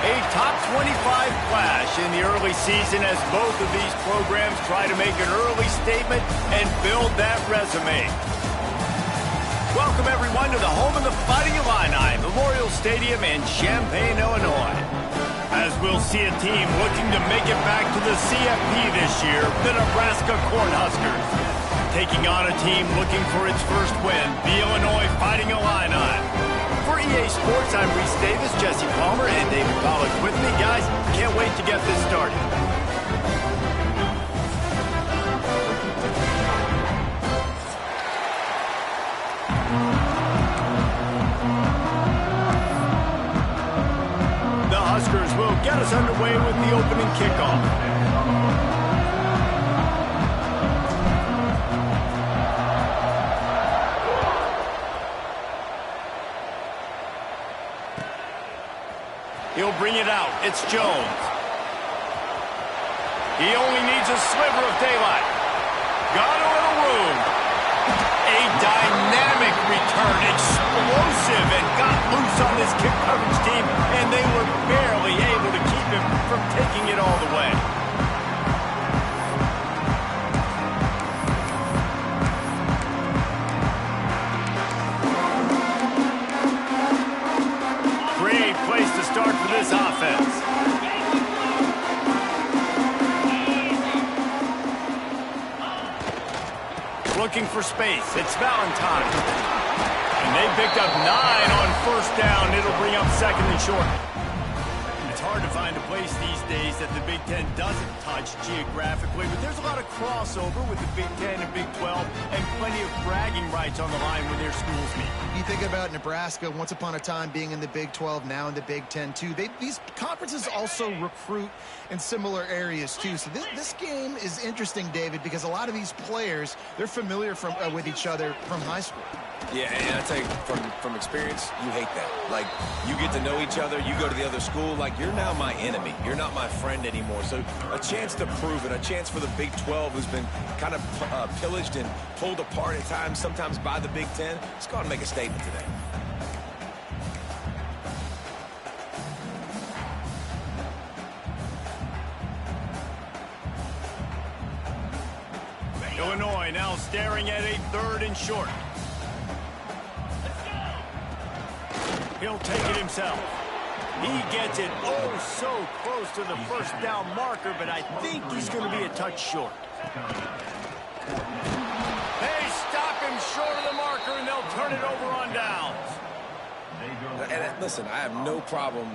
A top 25 clash in the early season as both of these programs try to make an early statement and build that resume. Welcome, everyone, to the home of the Fighting Illini, Memorial Stadium in Champaign, Illinois. As we'll see a team looking to make it back to the CFP this year, the Nebraska Cornhuskers, taking on a team looking for its first win, the Illinois Fighting Illini. For EA Sports, I'm Reese Davis, Jesse Palmer, and David Pollack with me. Guys, can't wait to get this started. The Huskers will get us underway with the opening kickoff. He'll bring it out. It's Jones. He only needs a sliver of daylight. Got a little room. A dynamic return. Explosive and got loose on this kick coverage team, and they were barely able to keep him from taking it all the way. Start for this offense. Looking for space. It's Valentine. And they picked up 9 on first down. It'll bring up second and short. It's hard to find a place these days that the Big Ten doesn't touch geographically, but there's a lot of crossover with the Big Ten and Big 12 and plenty of bragging rights on the line when their schools meet. You think about Nebraska once upon a time being in the Big 12, now in the Big 10 too. These conferences also recruit in similar areas too. So this game is interesting, David, because a lot of these players, they're familiar with each other from high school. Yeah, and I tell you, from experience, you hate that. Like, you get to know each other, you go to the other school, like, you're now my enemy. You're not my friend anymore. So a chance to prove it, a chance for the Big 12, who's been kind of pillaged and pulled apart at times, sometimes by the Big 10. Let's go out and make a statement today. Illinois now staring at a 3rd and short. He'll take it himself. He gets it so close to the first down marker, but I think he's going to be a touch short. They stop him short of the marker, and they'll turn it over on downs. And listen, I have no problem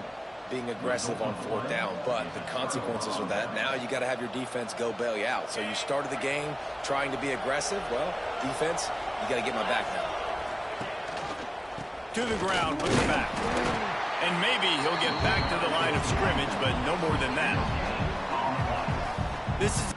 being aggressive on 4th down, but the consequences of that, now you got to have your defense go bail you out. So you started the game trying to be aggressive. Well, defense, you got to get my back now. To the ground with the back. And maybe he'll get back to the line of scrimmage, but no more than that. This is...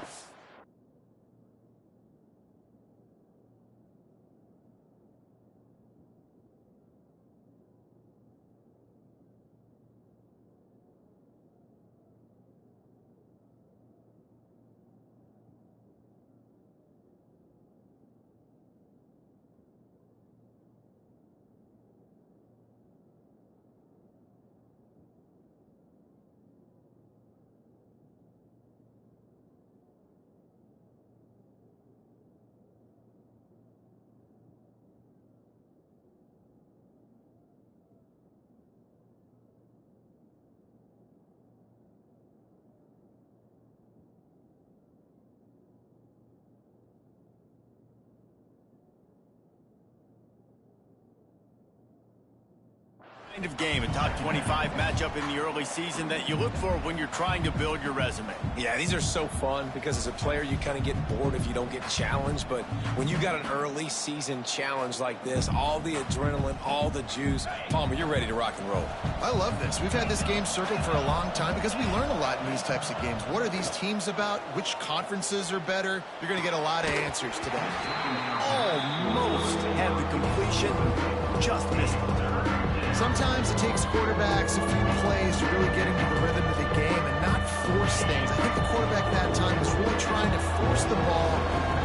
kind of game, a top 25 matchup in the early season that you look for when you're trying to build your resume. Yeah, these are so fun because as a player, you kind of get bored if you don't get challenged. But when you got an early season challenge like this, all the adrenaline, all the juice, Palmer, you're ready to rock and roll. I love this. We've had this game circled for a long time because we learn a lot in these types of games. What are these teams about? Which conferences are better? You're going to get a lot of answers today. Almost had the completion, just missed it. Sometimes it takes quarterbacks a few plays to really get into the rhythm of the game and not force things. I think the quarterback that time was really trying to force the ball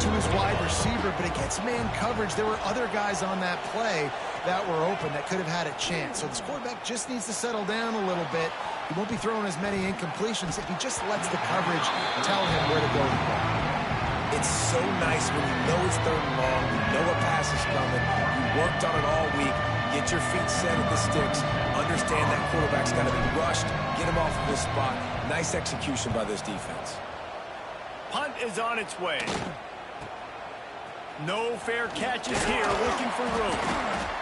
to his wide receiver, but against man coverage, there were other guys on that play that were open that could have had a chance. So this quarterback just needs to settle down a little bit He won't be throwing as many incompletions if he just lets the coverage tell him where to go. It's so nice when you know it's third and long, you know a pass is coming, you worked on it all week, get your feet set at the sticks, understand that quarterback's got to be rushed, get him off of this spot. Nice execution by this defense. Punt is on its way. No fair catches here, looking for room.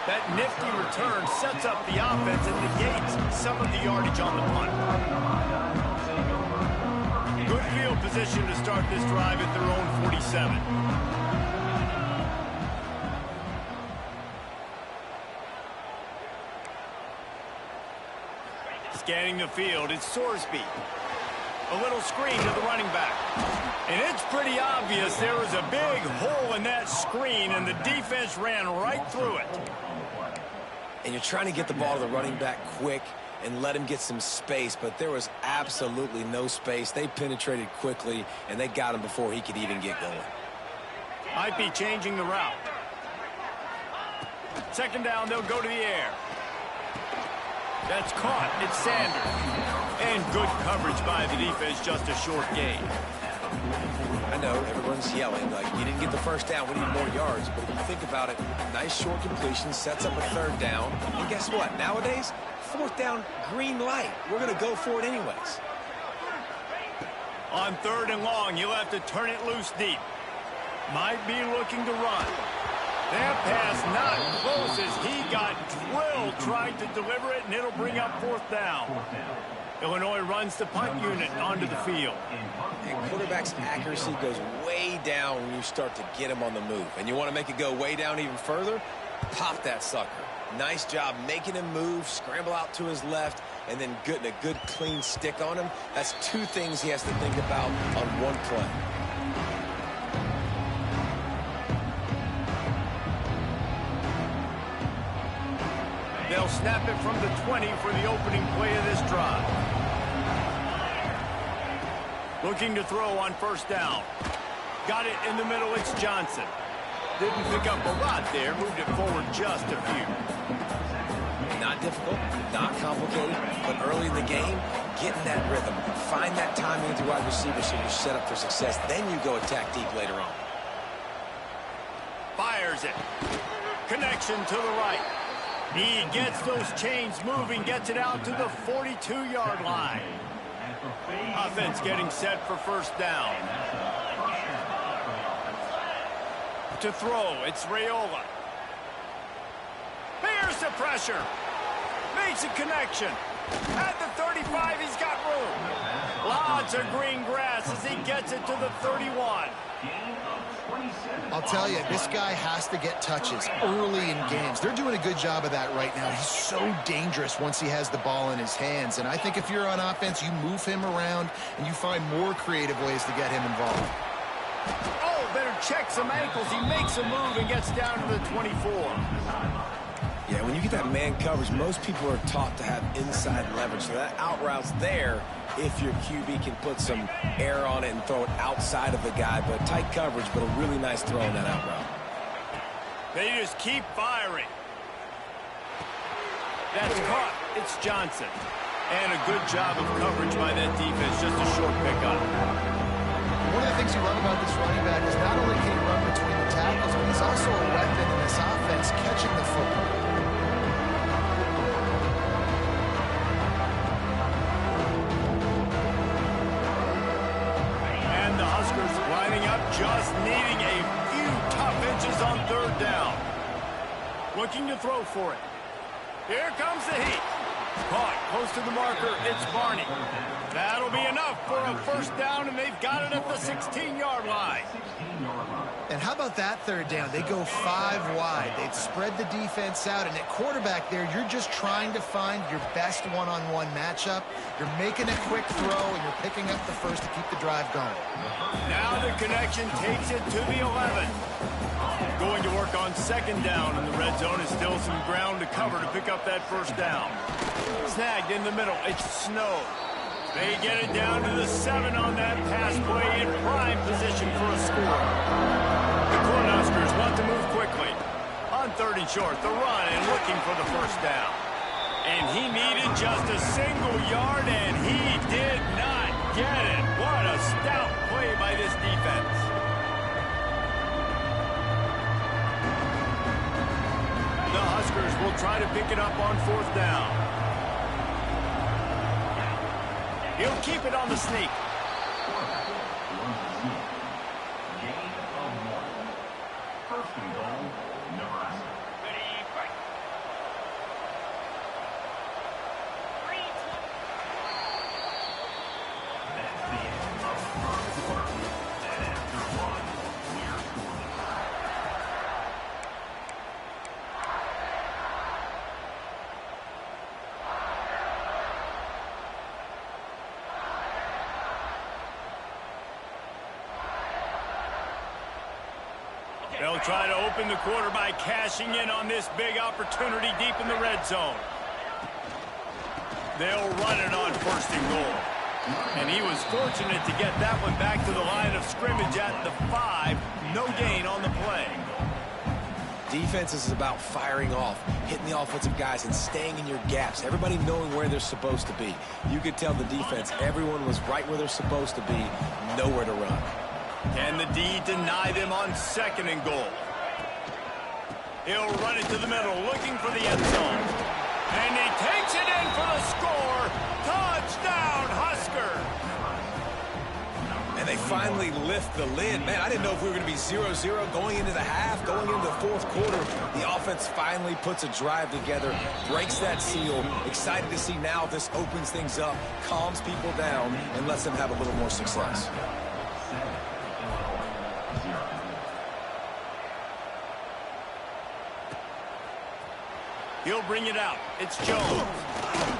That nifty return sets up the offense and negates some of the yardage on the punt. Good field position to start this drive at their own 47. Scanning the field, it's Sorsby. A little screen to the running back. And it's pretty obvious there was a big hole in that screen, and the defense ran right through it. And you're trying to get the ball to the running back quick and let him get some space, but there was absolutely no space. They penetrated quickly, and they got him before he could even get going. Might be changing the route. Second down, they'll go to the air. That's caught. It's Sanders. And good coverage by the defense, just a short gain. I know, everyone's yelling, like, you didn't get the first down, we need more yards. But if you think about it, nice short completion, sets up a third down. And guess what? Nowadays, fourth down, green light. We're going to go for it anyways. On third and long, you'll have to turn it loose deep. Might be looking to run. That pass not close as he got drilled trying to deliver it, and it'll bring up fourth down. Illinois runs the punt unit onto the field. And quarterback's accuracy goes way down when you start to get him on the move. And you want to make it go way down even further? Pop that sucker. Nice job making him move, scramble out to his left, and then getting a good clean stick on him. That's two things he has to think about on one play. They'll snap it from the 20 for the opening play of this drive. Looking to throw on first down. Got it in the middle, it's Johnson. Didn't pick up a lot there, moved it forward just a few. Not difficult, not complicated, but early in the game, getting that rhythm. Find that timing with your wide receiver so you're set up for success. Then you go attack deep later on. Fires it. Connection to the right. He gets those chains moving, gets it out to the 42-yard line. Offense getting set for first down. To throw, it's Raiola. Here's the pressure. Makes a connection. At the 35, he's got room. Lots of green grass as he gets it to the 31. I'll tell you, this guy has to get touches early in games. They're doing a good job of that right now. He's so dangerous once he has the ball in his hands. And I think if you're on offense, you move him around and you find more creative ways to get him involved. Oh, better check some ankles. He makes a move and gets down to the 24. Yeah, when you get that man coverage, most people are taught to have inside leverage. So that out route's there if your QB can put some air on it and throw it outside of the guy. But tight coverage, but a really nice throw on that out route. They just keep firing. That's caught. It's Johnson. And a good job of coverage by that defense. Just a short pickup. One of the things you love about this running back is not only can he run between the tackles, but he's also a weapon in this offense catching the football. Just needing a few tough inches on third down. Looking to throw for it. Here comes the heat. Caught close to the marker. It's Barney. That'll be enough for a first down, and they've got it at the 16-yard line. And how about that third down? They go 5 wide. They've spread the defense out, and at quarterback there, you're just trying to find your best one-on-one matchup. You're making a quick throw, and you're picking up the first to keep the drive going. Now the connection takes it to the 11. Going to work on second down, and the red zone is still some ground to cover to pick up that first down. Snagged in the middle. It's Snow. They get it down to the 7 on that pass play in prime position for a score. The Cornhuskers want to move quickly. On third and short, the run and looking for the first down. And he needed just a single yard, and They'll try to pick it up on 4th down. He'll keep it on the sneak. They'll try to open the quarter by cashing in on this big opportunity deep in the red zone. They'll run it on 1st and goal. And he was fortunate to get that one back to the line of scrimmage at the 5. No gain on the play. Defense is about firing off, hitting the offensive guys, and staying in your gaps. Everybody knowing where they're supposed to be. You could tell the defense, everyone was right where they're supposed to be, nowhere to run. Can the D deny them on 2nd and goal? He'll run it to the middle, looking for the end zone. And he takes it in for the score. Touchdown, Husker! And they finally lift the lid. Man, I didn't know if we were going to be 0-0 going into the half, going into the 4th quarter. The offense finally puts a drive together, breaks that seal. Excited to see now if this opens things up, calms people down, and lets them have a little more success. He'll bring it out. It's Jones.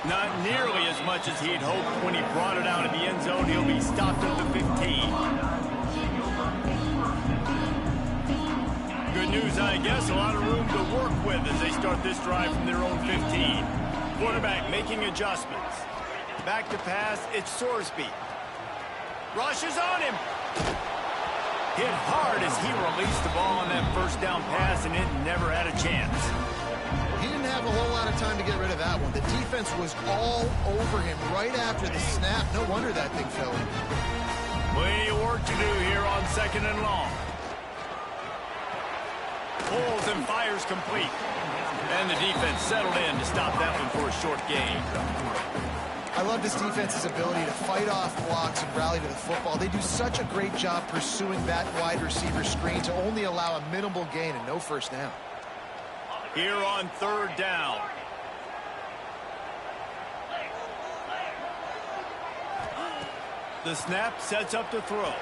Not nearly as much as he'd hoped when he brought it out of the end zone. He'll be stopped at the 15. Good news, I guess. A lot of room to work with as they start this drive from their own 15. Quarterback making adjustments. Back to pass. It's Sorsby. Rushes on him. Hit hard as he released the ball on that 1st down pass, and it never had a chance. He didn't have a whole lot of time to get rid of that one. The defense was all over him right after the snap. No wonder that thing fell in. Plenty of work to do here on 2nd and long. Pulls and fires complete. And the defense settled in to stop that one for a short gain. I love this defense's ability to fight off blocks and rally to the football. They do such a great job pursuing that wide receiver screen to only allow a minimal gain and no 1st down. Here on 3rd down. The snap sets up to throw.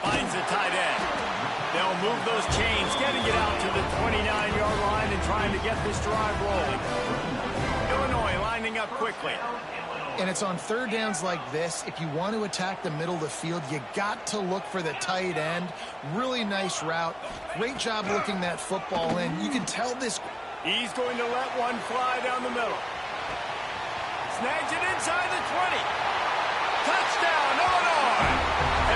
Finds the tight end. They'll move those chains, getting it out to the 29-yard line and trying to get this drive rolling. Illinois lining up quickly. And it's on 3rd downs like this. If you want to attack the middle of the field, you got to look for the tight end. Really nice route. Great job looking that football in. You can tell this. He's going to let one fly down the middle. Snags it inside the 20. Touchdown, Illinois!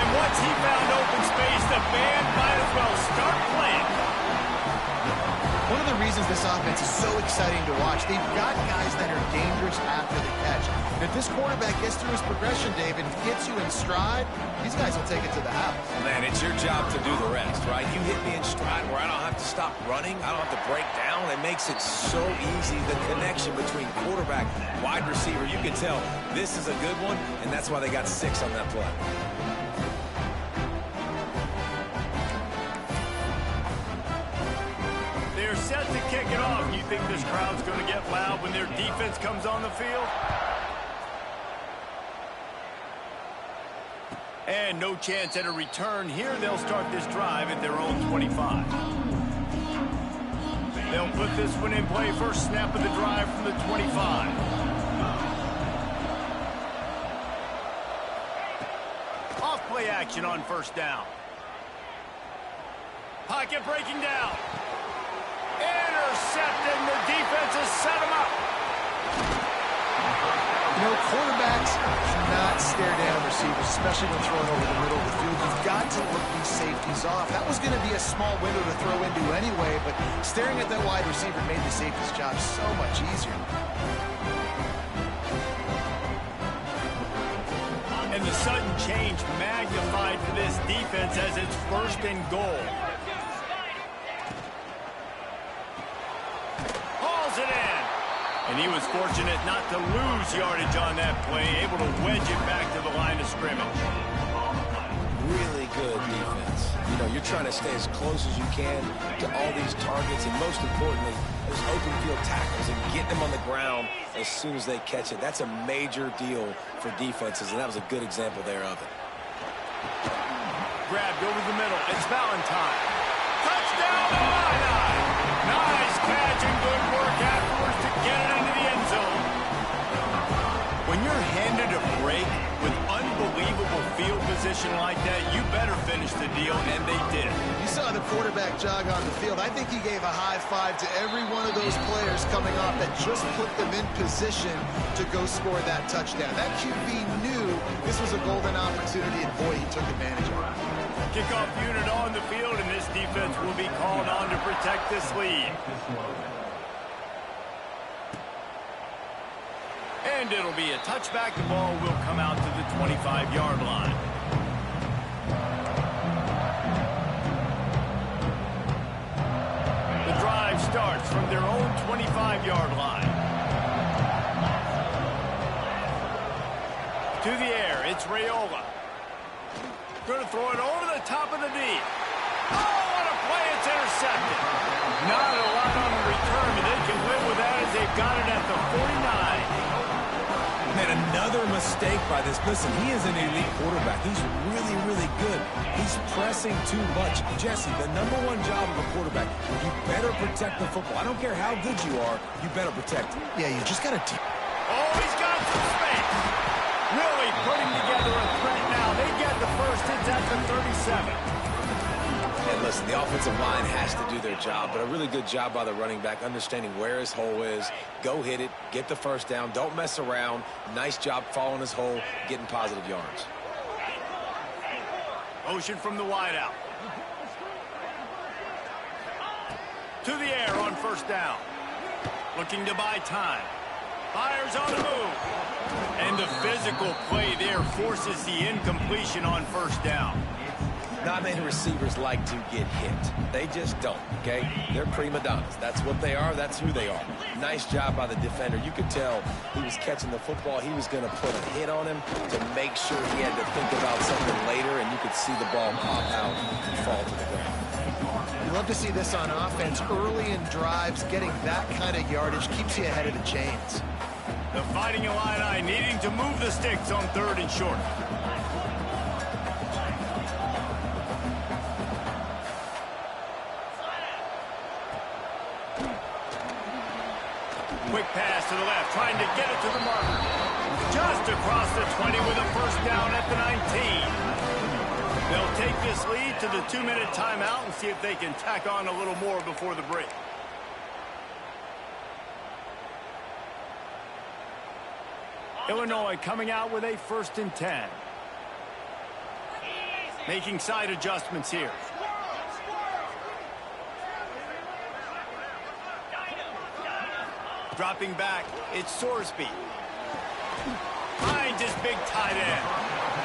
And once he found open space, the band might as well start playing. One of the reasons this offense is so exciting to watch, they've got guys that are dangerous after the catch. And if this quarterback gets through his progression, David, and gets you in stride, these guys will take it to the house. Man, it's your job to do the rest, right? You hit me in stride where I don't have to stop running. I don't have to break down. It makes it so easy, the connection between quarterback, wide receiver. You can tell this is a good one, and that's why they got 6 on that play. They're set to kick it off. You think this crowd's going to get loud when their defense comes on the field? And no chance at a return here. They'll start this drive at their own 25. They'll put this one in play. First snap of the drive from the 25. Off play action on 1st down. Pocket breaking down. Intercepted. The defense has set him up. You know, quarterbacks cannot stare down receivers, especially when throwing over the middle of the field. You've got to look these safeties off. That was going to be a small window to throw into anyway, but staring at that wide receiver made the safety's job so much easier. And the sudden change magnified for this defense as it's 1st and goal. Hauls it he was fortunate not to lose yardage on that play, able to wedge it back to the line of scrimmage. Really good defense. You know, you're trying to stay as close as you can to all these targets, and most importantly, those open field tackles and get them on the ground as soon as they catch it. That's a major deal for defenses, and that was a good example there of it. Grabbed over the middle. It's Valentine. Touchdown, Illini! Nice catch and good work afterwards to get it into the end zone. When you're handed a break with unbelievable field position like that, you better finish the deal, and they did. You saw the quarterback jog on the field. I think he gave a high five to every one of those players coming off that just put them in position to go score that touchdown. That QB knew this was a golden opportunity, and boy, he took advantage of it. Kickoff unit on the field, and this defense will be called on to protect this lead. And it'll be a touchback. The ball will come out to the 25-yard line. The drive starts from their own 25-yard line. To the air, it's Raiola. Going to throw it over the top of the knee. Oh, what a play. It's intercepted. Not a lot on the return, but they can live with that as they've got it at the 49. Man, another mistake by this. Listen, he is an elite quarterback. He's really, really good. He's pressing too much. Jesse, the #1 job of a quarterback, you better protect the football. I don't care how good you are, you better protect it. Yeah, you just got to... Oh, he's got some space. Really putting together a threat now. They get the first. It's at the 37. And listen, the offensive line has to do their job, but a really good job by the running back, understanding where his hole is. Go hit it, get the first down, don't mess around. Nice job following his hole, getting positive yards. Motion from the wideout. To the air on first down. Looking to buy time. Fires on the move. And the physical play there forces the incompletion on first down. Not many receivers like to get hit. They just don't, okay? They're prima donnas. That's what they are. That's who they are. Nice job by the defender. You could tell he was catching the football. He was going to put a hit on him to make sure he had to think about something later, and you could see the ball pop out and fall to the ground. You love to see this on offense. Early in drives, getting that kind of yardage keeps you ahead of the chains. The Fighting Illini needing to move the sticks on 3rd and short. Quick pass to the left, trying to get it to the marker. Just across the 20 with a first down at the 19. They'll take this lead to the 2-minute timeout and see if they can tack on a little more before the break. Illinois coming out with a 1st and 10. Making side adjustments here. Dropping back, it's Sorsby. Finds his big tight end.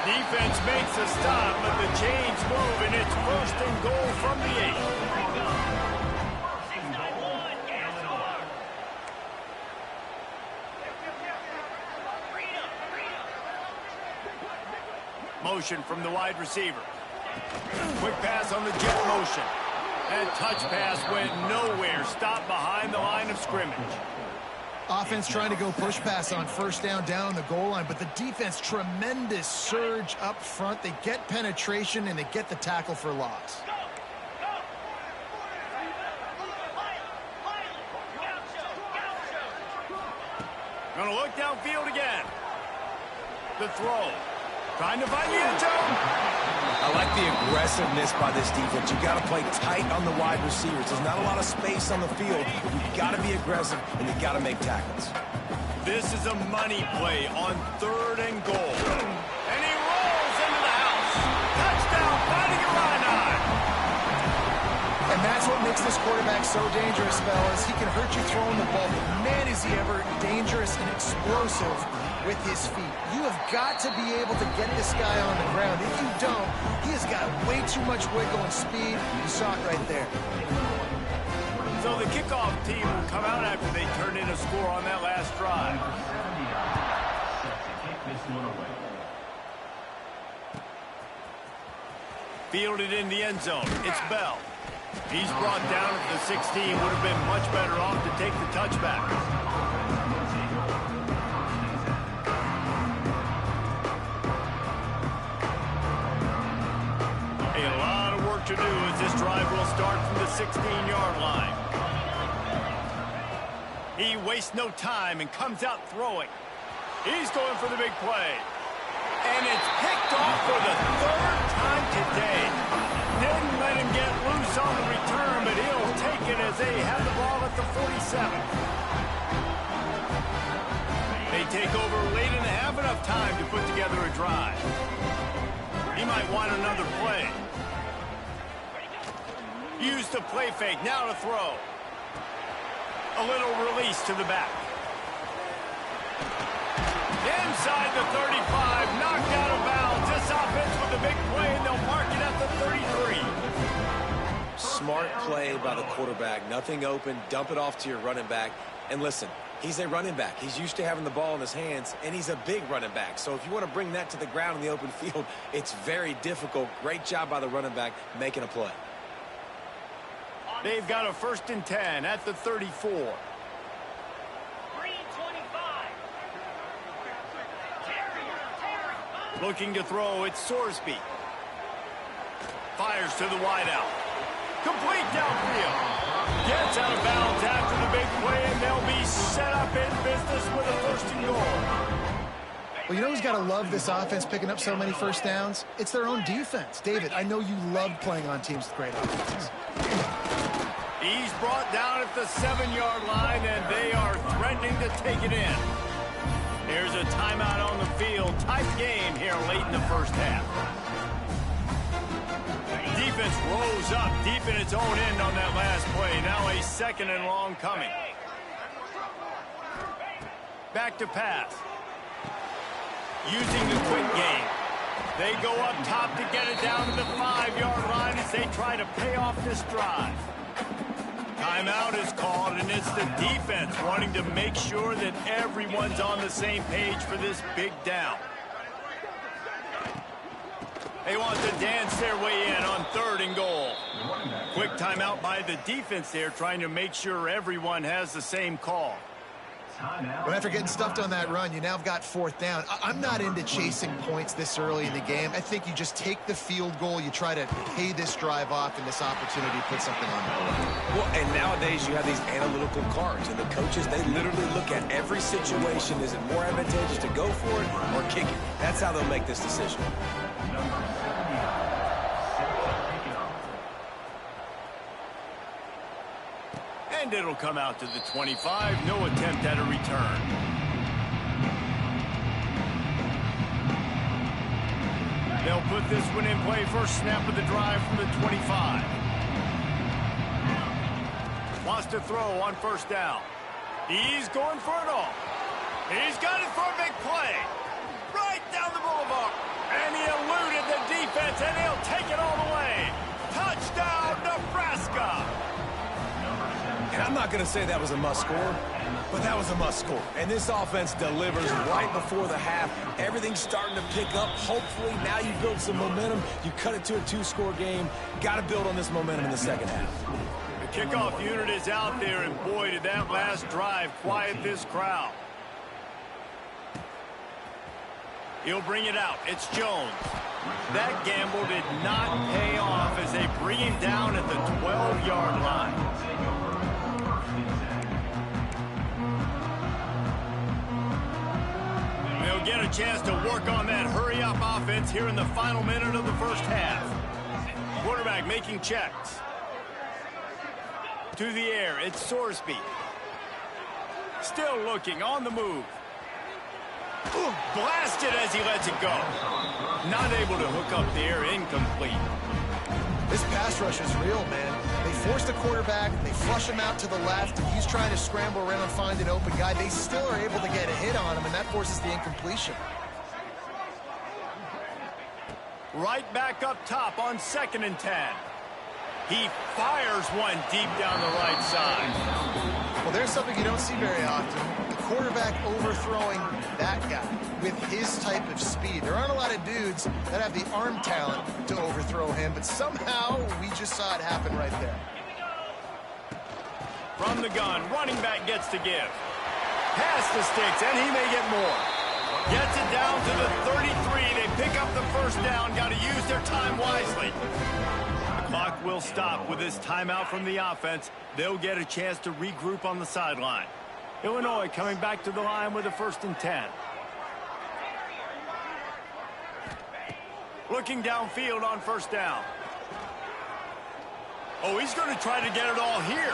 Defense makes a stop, but the chains move, and it's 1st and goal from the 8. Motion from the wide receiver. Quick pass on the jet motion. That touch pass went nowhere. Stopped behind the line of scrimmage. Offense trying to go push pass on first down on the goal line, but the defense, tremendous surge up front. They get penetration, and they get the tackle for loss. Gonna look downfield again. The throw. Trying to find the end zone. I like the aggressiveness by this defense. You got to play tight on the wide receivers. There's not a lot of space on the field. You've got to be aggressive, and you got to make tackles. This is a money play on 3rd and goal. And he rolls into the house. Touchdown, Fighting Illini. And that's what makes this quarterback so dangerous, fellas. He can hurt you throwing the ball, but man, is he ever dangerous and explosive with his feet. You have got to be able to get this guy on the ground. If you don't, he has got way too much wiggle and speed. You saw it right there. So the kickoff team will come out after they turn in a score on that last drive. Fielded in the end zone. It's Bell. He's brought down at the 16. Would have been much better off to take the touchback. A lot of work to do as this drive will start from the 16-yard line. He wastes no time and comes out throwing. He's going for the big play. And it's picked off for the third time today. Didn't let him get loose on the return, but he'll take it as they have the ball at the 47. They take over late in the half, enough time to put together a drive. He might want another play. Use the play fake, now to throw. A little release to the back. Inside the 35, knocked out of bounds. This offense with a big play, and they'll mark it at the 33. Smart play by the quarterback. Nothing open. Dump it off to your running back. And listen, he's a running back. He's used to having the ball in his hands, and he's a big running back. So if you want to bring that to the ground in the open field, it's very difficult. Great job by the running back making a play. They've got a 1st and 10 at the 34. Looking to throw, it's Sorsby. Fires to the wideout. Complete downfield. Gets out of bounds after the big play, and they'll be set up in business with a 1st and goal. Well, you know who's got to love this offense picking up so many first downs? It's their own defense. David, I know you love playing on teams with great offenses. He's brought down at the 7-yard line, and they are threatening to take it in. There's a timeout on the field. Tight game here late in the first half. Defense rose up deep in its own end on that last play. Now a 2nd and long coming. Back to pass. Using the quick game. They go up top to get it down to the 5-yard line as they try to pay off this drive. Timeout is called, and it's the defense wanting to make sure that everyone's on the same page for this big down. They want to dance their way in on 3rd and goal. Quick timeout by the defense there, trying to make sure everyone has the same call. Well, after getting stuffed on that run, you now have got 4th down. I'm not into chasing points this early in the game. I think you just take the field goal, you try to pay this drive off, and this opportunity to put something on the board. Well, and nowadays you have these analytical cards, and the coaches, they literally look at every situation. Is it more advantageous to go for it or kick it? That's how they'll make this decision. And it'll come out to the 25. No attempt at a return. They'll put this one in play. First snap of the drive from the 25. Wants to throw on 1st down. He's going for it all. He's got it for a big play. Right down the boulevard. And he eluded the defense, and he'll take it all the way. Touchdown, Nebraska. And I'm not going to say that was a must score, but that was a must score. And this offense delivers right before the half. Everything's starting to pick up. Hopefully now you build some momentum. You cut it to a 2-score game. Got to build on this momentum in the 2nd half. The kickoff unit is out there, and boy, did that last drive quiet this crowd. He'll bring it out. It's Jones. That gamble did not pay off as they bring him down at the 12-yard line. They'll get a chance to work on that hurry-up offense here in the final minute of the first half. Quarterback making checks. To the air, it's Sorsby. Still looking, on the move. Ooh, blasted as he lets it go. Not able to hook up the air, incomplete. This pass rush is real, man. They force the quarterback, they flush him out to the left, and he's trying to scramble around and find an open guy. They still are able to get a hit on him, and that forces the incompletion. Right back up top on 2nd and 10. He fires one deep down the right side. Well, there's something you don't see very often. The quarterback overthrowing that guy with his type of speed. There aren't a lot of dudes that have the arm talent to overthrow him, but somehow we just saw it happen right there. From the gun, running back gets to give. Pass the sticks, and he may get more. Gets it down to the 33. They pick up the first down. Got to use their time wisely. The clock will stop with this timeout from the offense. They'll get a chance to regroup on the sideline. Illinois coming back to the line with a 1st and 10. Looking downfield on 1st down. Oh, he's going to try to get it all here.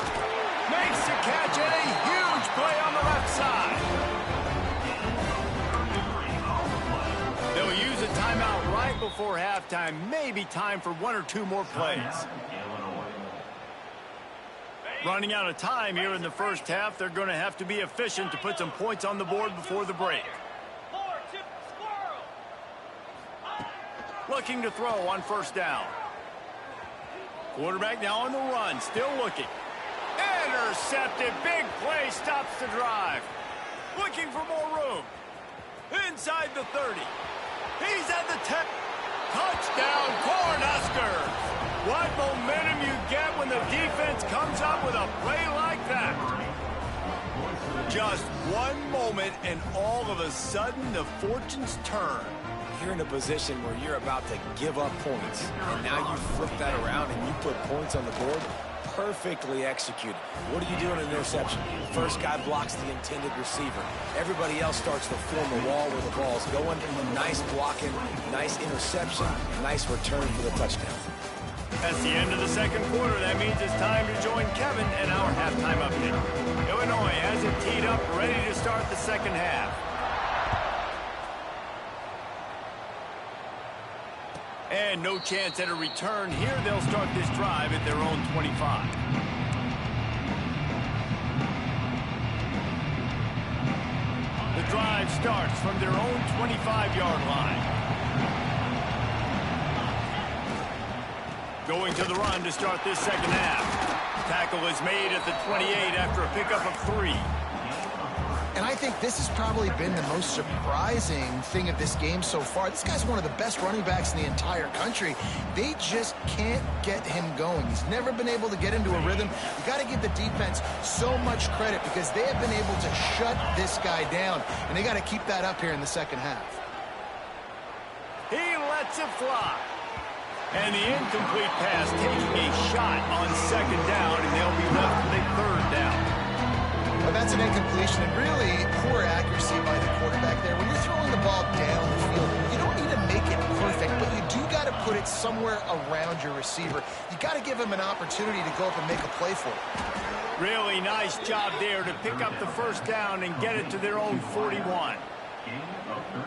Makes the catch and a huge play on the left side. They'll use a timeout right before halftime. Maybe time for 1 or 2 more plays. Running out of time here in the first half. They're going to have to be efficient to put some points on the board before the break. Looking to throw on 1st down. Quarterback now on the run, still looking. Intercepted, big play, stops the drive. Looking for more room. Inside the 30. He's at the 10. Touchdown, Cornhuskers. What momentum you get when the defense comes up with a play like that. Just one moment and all of a sudden the fortunes turn. You're in a position where you're about to give up points, and now you flip that around and you put points on the board. Perfectly executed. What do you do in an interception? First guy blocks the intended receiver. Everybody else starts to form a wall where the ball's going. Nice blocking, nice interception, nice return for the touchdown. That's the end of the second quarter. That means it's time to join Kevin and our halftime update. Illinois has it teed up, ready to start the second half. And no chance at a return here. They'll start this drive at their own 25. The drive starts from their own 25-yard line. Going to the run to start this second half. Tackle is made at the 28 after a pickup of 3. And I think this has probably been the most surprising thing of this game so far. This guy's one of the best running backs in the entire country. They just can't get him going. He's never been able to get into a rhythm. You got to give the defense so much credit because they have been able to shut this guy down. And they got to keep that up here in the second half. He lets it fly. And the incomplete pass taking a shot on 2nd down, and they'll be left with a 3rd down. Well, that's an incompletion and really poor accuracy by the quarterback there. When you're throwing the ball down the field, you don't need to make it perfect, but you do got to put it somewhere around your receiver. You got to give him an opportunity to go up and make a play for it. Really nice job there to pick up the 1st down and get it to their own 41.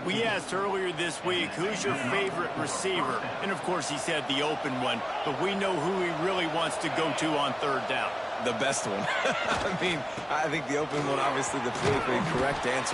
We asked earlier this week, who's your favorite receiver? And, of course, he said the open one, but we know who he really wants to go to on 3rd down. The best one. I mean, I think the open one, obviously the politically correct answer.